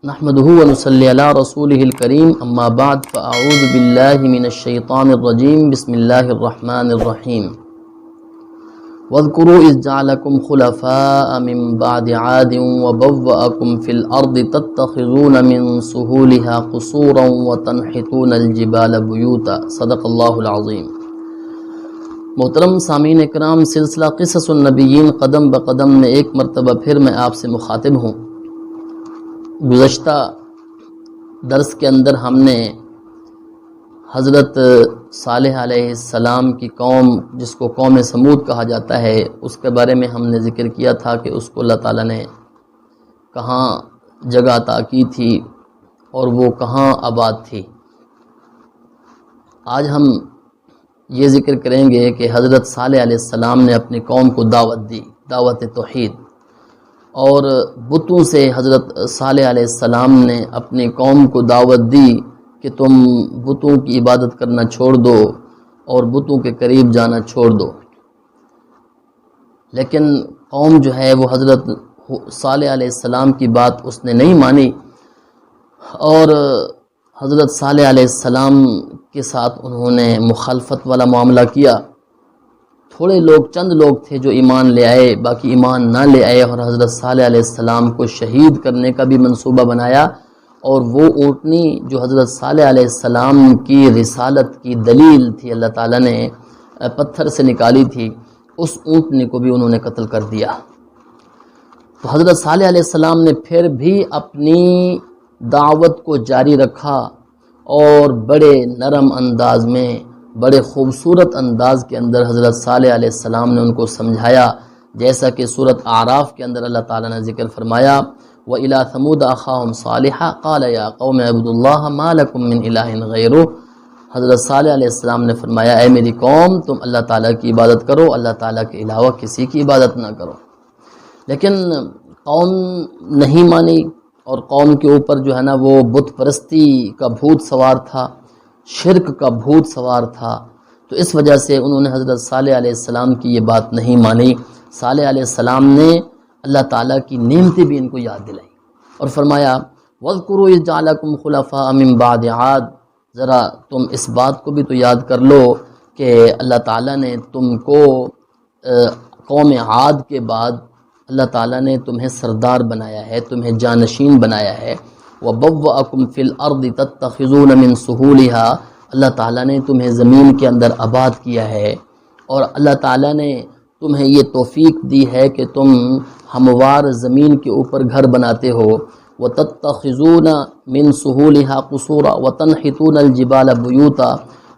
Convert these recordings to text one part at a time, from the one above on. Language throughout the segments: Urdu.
نحمده ونصلي على رسوله الكريم اما بعد فاعوذ بالله من الشيطان الرجيم بسم الله الرحمن الرحيم واذكروا اذ جعلكم خلفاء من بعد عاد وبوأكم في الارض تتخذون من سهولها قصورا وتنحتون الجبال بيوتا صدق اللہ العظیم۔ محترم سامعین اکرام، سلسلہ قصص النبیین قدم بقدم میں ایک مرتبہ پھر میں آپ سے مخاطب ہوں۔ گزشتہ درس کے اندر ہم نے حضرت صالح علیہ السلام کی قوم، جس کو قوم سمود کہا جاتا ہے، اس کے بارے میں ہم نے ذکر کیا تھا کہ اس کو اللہ تعالیٰ نے کہاں جگہ عطا کی تھی اور وہ کہاں آباد تھی۔ آج ہم یہ ذکر کریں گے کہ حضرت صالح علیہ السلام نے اپنی قوم کو دعوت دی، دعوت توحید، اور بتوں سے حضرت صالح علیہ السلام نے اپنی قوم کو دعوت دی کہ تم بتوں کی عبادت کرنا چھوڑ دو اور بتوں کے قریب جانا چھوڑ دو۔ لیکن قوم جو ہے وہ حضرت صالح علیہ السلام کی بات اس نے نہیں مانی اور حضرت صالح علیہ السلام کے ساتھ انہوں نے مخالفت والا معاملہ کیا۔ تھوڑے لوگ، چند لوگ تھے جو ایمان لے آئے، باقی ایمان نہ لے آئے، اور حضرت صالح علیہ السلام کو شہید کرنے کا بھی منصوبہ بنایا۔ اور وہ اونٹنی جو حضرت صالح علیہ السلام کی رسالت کی دلیل تھی، اللہ تعالیٰ نے پتھر سے نکالی تھی، اس اونٹنی کو بھی انہوں نے قتل کر دیا۔ تو حضرت صالح علیہ السلام نے پھر بھی اپنی دعوت کو جاری رکھا اور بڑے نرم انداز میں، بڑے خوبصورت انداز کے اندر حضرت صالح علیہ السلام نے ان کو سمجھایا، جیسا کہ سورۃ اعراف کے اندر اللہ تعالیٰ نے ذکر فرمایا، وَإِلَىٰ ثَمُودَ أَخَاهُمْ صَالِحًا قَالَ يَا قَوْمِ اعْبُدُوا اللَّهَ مَا لَكُم مِّنْ إِلَٰهٍ غَيْرُهُ۔ حضرت صالح علیہ السلام نے فرمایا، اے میری قوم، تم اللہ تعالیٰ کی عبادت کرو، اللہ تعالیٰ کے علاوہ کسی کی عبادت نہ کرو۔ لیکن قوم نہیں مانی اور قوم کے اوپر جو ہے نا وہ بت پرستی کا بھوت سوار تھا، شرک کا بھوت سوار تھا، تو اس وجہ سے انہوں نے حضرت صالح علیہ السلام کی یہ بات نہیں مانی۔ صالح علیہ السلام نے اللہ تعالیٰ کی نعمتیں بھی ان کو یاد دلائی اور فرمایا، وَاذْكُرُوا إِذْ جَعَلَكُمْ خُلَفَاءَ مِن بَعْدِ عَادٍ، ذرا تم اس بات کو بھی تو یاد کر لو کہ اللہ تعالیٰ نے تم کو قوم عاد کے بعد اللہ تعالیٰ نے تمہیں سردار بنایا ہے، تمہیں جانشین بنایا ہے۔ وَبَوَّأَكُمْ فِي الْأَرْضِ تَتَّخِذُونَ مِن سُهُولِهَا، اللہ تعالیٰ نے تمہیں زمین کے اندر آباد کیا ہے اور اللہ تعالیٰ نے تمہیں یہ توفیق دی ہے کہ تم ہموار زمین کے اوپر گھر بناتے ہو۔ وَتَتَّخِذُونَ مِن سُهُولِهَا قُصُورًا وَتَنْحِتُونَ الْجِبَالَ بُيُوتًا،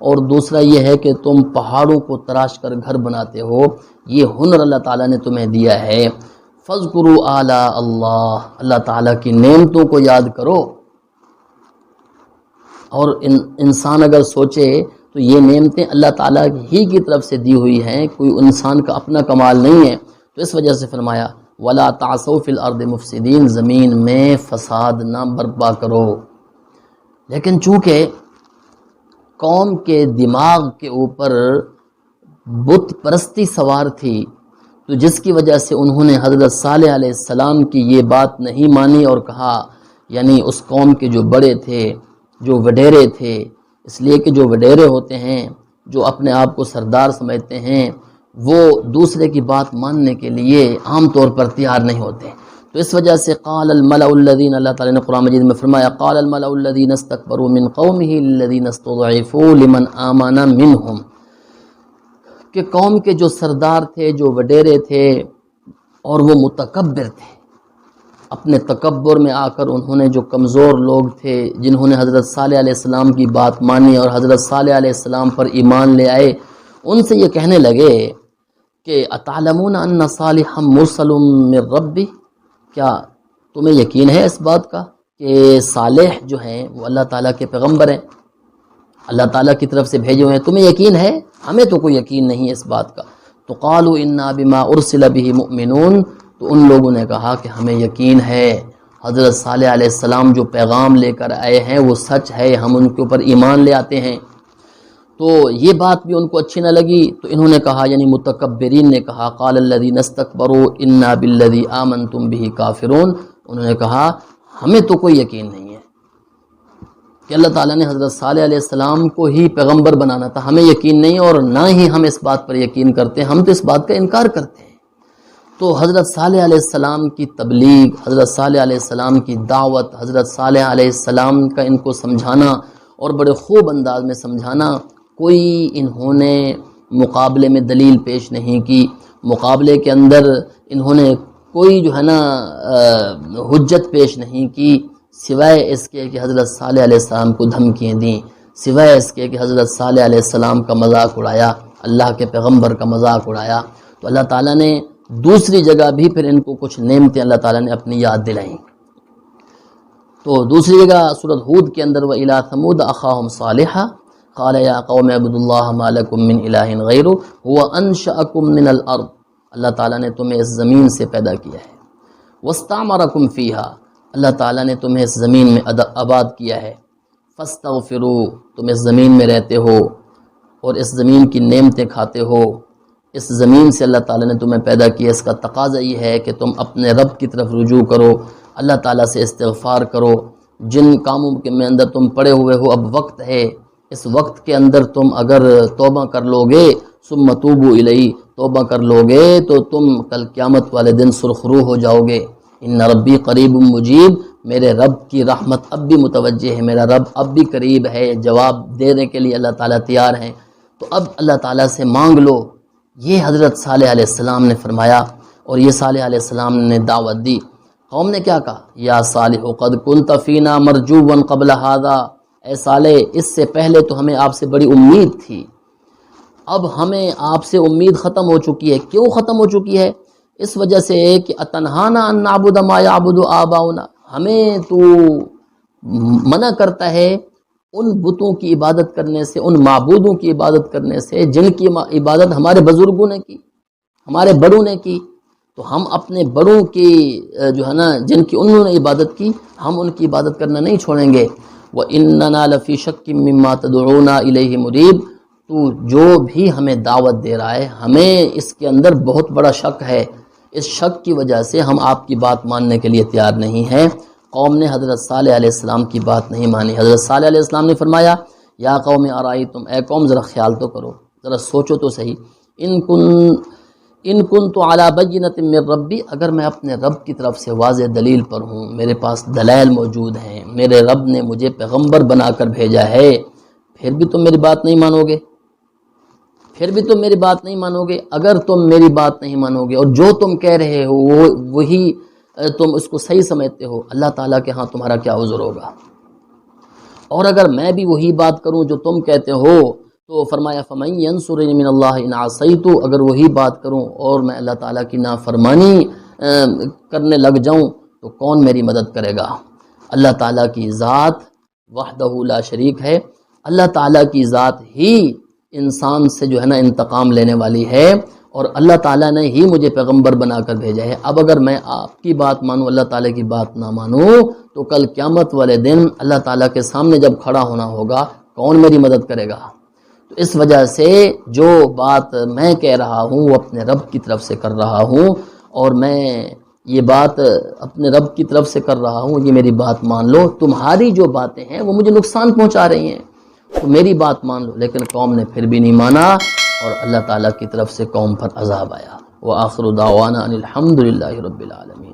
اور دوسرا یہ ہے کہ تم پہاڑوں کو تراش کر گھر بناتے ہو، یہ ہنر اللہ تعالیٰ نے تمہیں دیا ہے۔ فَاذْكُرُوا آلَاءَ اللَّهِ، اللہ تعالیٰ کی نعمتوں کو یاد کرو۔ اور انسان اگر سوچے تو یہ نعمتیں اللہ تعالیٰ ہی کی طرف سے دی ہوئی ہیں، کوئی انسان کا اپنا کمال نہیں ہے۔ تو اس وجہ سے فرمایا، وَلَا تَعْثَوْا فِي الْأَرْضِ مُفْسِدِينَ، زمین میں فساد نہ برپا کرو۔ لیکن چونکہ قوم کے دماغ کے اوپر بت پرستی سوار تھی، تو جس کی وجہ سے انہوں نے حضرت صالح علیہ السلام کی یہ بات نہیں مانی اور کہا، یعنی اس قوم کے جو بڑے تھے، جو وڈیرے تھے، اس لیے کہ جو وڈیرے ہوتے ہیں، جو اپنے آپ کو سردار سمجھتے ہیں، وہ دوسرے کی بات ماننے کے لیے عام طور پر تیار نہیں ہوتے۔ تو اس وجہ سے قال الملأ الذین، اللہ تعالیٰ نے قرآن مجید میں فرمایا، قال الملأ الذین استکبروا من قومه الذین استضعفوا لمن آمن منهم، کہ قوم کے جو سردار تھے، جو وڈیرے تھے اور وہ متکبر تھے، اپنے تکبر میں آ کر انہوں نے جو کمزور لوگ تھے، جنہوں نے حضرت صالح علیہ السلام کی بات مانی اور حضرت صالح علیہ السلام پر ایمان لے آئے، ان سے یہ کہنے لگے کہ اتعلمون ان صالحا مرسل من ربی، کیا تمہیں یقین ہے اس بات کا کہ صالح جو ہیں وہ اللہ تعالیٰ کے پیغمبر ہیں، اللہ تعالیٰ کی طرف سے بھیجے ہوئے ہیں، تمہیں یقین ہے؟ ہمیں تو کوئی یقین نہیں ہے اس بات کا۔ تو قالوا انا بما ارسل به مؤمنون، تو ان لوگوں نے کہا کہ ہمیں یقین ہے حضرت صالح علیہ السلام جو پیغام لے کر آئے ہیں وہ سچ ہے، ہم ان کے اوپر ایمان لے آتے ہیں۔ تو یہ بات بھی ان کو اچھی نہ لگی، تو انہوں نے کہا، یعنی متکبرین نے کہا، قال الذین استکبروا انا بالذی آمنتم به کافرون، انہوں نے کہا ہمیں تو کوئی یقین نہیں ہے کہ اللہ تعالیٰ نے حضرت صالح علیہ السلام کو ہی پیغمبر بنانا تھا، ہمیں یقین نہیں، اور نہ ہی ہم اس بات پر یقین کرتے ہیں، ہم تو اس بات کا انکار کرتے ہیں۔ تو حضرت صالح علیہ السلام کی تبلیغ، حضرت صالح علیہ السلام کی دعوت، حضرت صالح علیہ السلام کا ان کو سمجھانا اور بڑے خوب انداز میں سمجھانا، کوئی انہوں نے مقابلے میں دلیل پیش نہیں کی، مقابلے کے اندر انہوں نے کوئی جو ہے نا حجت پیش نہیں کی، سوائے اس کے کہ حضرت صالح علیہ السلام کو دھمکیاں دیں، سوائے اس کے کہ حضرت صالح علیہ السلام کا مذاق اڑایا، اللہ کے پیغمبر کا مذاق اڑایا۔ تو اللہ تعالیٰ نے دوسری جگہ بھی پھر ان کو کچھ نعمتیں اللہ تعالیٰ نے اپنی یاد دلائیں۔ تو دوسری جگہ سورۃ ہود کے اندر وَإِلَىٰ ثَمُودَ أَخَاهُمْ صَالِحًا قَالَ يَا قَوْمِ اعْبُدُوا اللَّهَ مَا لَكُم مِّنْ إِلَٰهٍ غَيْرُهُ هُوَ أَنشَأَكُم مِّنَ الْأَرْضِ، اللہ تعالیٰ نے تمہیں اس زمین سے پیدا کیا ہے، وَاسْتَعْمَرَكُمْ فِيهَا، اللہ تعالیٰ نے تمہیں اس زمین میں آباد کیا ہے، فَاسْتَغْفِرُوا، تم اس زمین میں رہتے ہو اور اس زمین کی نعمتیں کھاتے ہو، اس زمین سے اللہ تعالیٰ نے تمہیں پیدا کیا، اس کا تقاضا یہ ہے کہ تم اپنے رب کی طرف رجوع کرو، اللہ تعالیٰ سے استغفار کرو، جن کاموں کے میں اندر تم پڑے ہوئے ہو اب وقت ہے، اس وقت کے اندر تم اگر توبہ کر لو گے، ثم توبوا الیہ، توبہ کر لو گے تو تم کل قیامت والے دن سرخرو ہو جاؤ گے۔ ان ربی قریب مجیب، میرے رب کی رحمت اب بھی متوجہ ہے، میرا رب اب بھی قریب ہے، جواب دینے کے لیے اللہ تعالیٰ تیار ہیں، تو اب اللہ تعالیٰ سے مانگ لو۔ یہ حضرت صالح علیہ السلام نے فرمایا، اور یہ صالح علیہ السلام نے دعوت دی۔ قوم نے کیا کہا؟ یا صالح قد کنت فینا مرجوا قبل ھذا، اے صالح اس سے پہلے تو ہمیں آپ سے بڑی امید تھی، اب ہمیں آپ سے امید ختم ہو چکی ہے۔ کیوں ختم ہو چکی ہے؟ اس وجہ سے کہ اتنہانا ان نعبد ما یعبد آباؤنا، ہمیں تو منع کرتا ہے ان بتوں کی عبادت کرنے سے، ان معبودوں کی عبادت کرنے سے جن کی عبادت ہمارے بزرگوں نے کی، ہمارے بڑوں نے کی، تو ہم اپنے بڑوں کی جو ہے نا جن کی انہوں نے عبادت کی، ہم ان کی عبادت کرنا نہیں چھوڑیں گے۔ وَإِنَّنَا لَفِي شَكٍّ مِّمَّا تَدْعُونَا إِلَيْهِ مُرِيبٍ، تو جو بھی ہمیں دعوت دے رہا ہے ہمیں اس کے اندر بہت بڑا شک ہے، اس شک کی وجہ سے ہم آپ کی بات ماننے کے لیے تیار نہیں ہیں۔ قوم نے حضرت صالح علیہ السلام کی بات نہیں مانی۔ حضرت صالح علیہ السلام نے فرمایا یا قوم ارائیتم، اے قوم ذرا خیال تو کرو، ذرا سوچو تو صحیح، ان کنت علی بینۃ من ربی، اگر میں اپنے رب کی طرف سے واضح دلیل پر ہوں، میرے پاس دلائل موجود ہیں، میرے رب نے مجھے پیغمبر بنا کر بھیجا ہے، پھر بھی تم میری بات نہیں مانو گے، پھر بھی تم میری بات نہیں مانو گے۔ اگر تم میری بات نہیں مانو گے اور جو تم کہہ رہے ہو وہی تم اس کو صحیح سمجھتے ہو، اللہ تعالیٰ کے ہاں تمہارا کیا عذر ہوگا؟ اور اگر میں بھی وہی بات کروں جو تم کہتے ہو، تو فرمایا فَمَن يَنصُرُنِي مِنَ اللَّهِ إِنْ عَصَيْتُ، اگر وہی بات کروں اور میں اللہ تعالیٰ کی نافرمانی کرنے لگ جاؤں تو کون میری مدد کرے گا؟ اللہ تعالیٰ کی ذات وحدہ لا شریک ہے، اللہ تعالیٰ کی ذات ہی انسان سے جو ہے نا انتقام لینے والی ہے، اور اللہ تعالیٰ نے ہی مجھے پیغمبر بنا کر بھیجا ہے۔ اب اگر میں آپ کی بات مانوں، اللہ تعالیٰ کی بات نہ مانوں، تو کل قیامت والے دن اللہ تعالیٰ کے سامنے جب کھڑا ہونا ہوگا، کون میری مدد کرے گا؟ تو اس وجہ سے جو بات میں کہہ رہا ہوں وہ اپنے رب کی طرف سے کر رہا ہوں، اور میں یہ بات اپنے رب کی طرف سے کر رہا ہوں، یہ میری بات مان لو۔ تمہاری جو باتیں ہیں وہ مجھے نقصان پہنچا رہی ہیں، تو میری بات مان لو۔ لیکن قوم نے پھر بھی نہیں مانا، اور اللہ تعالیٰ کی طرف سے قوم پر عذاب آیا۔ وآخر دعوانا ان الحمد للہ رب العالمین۔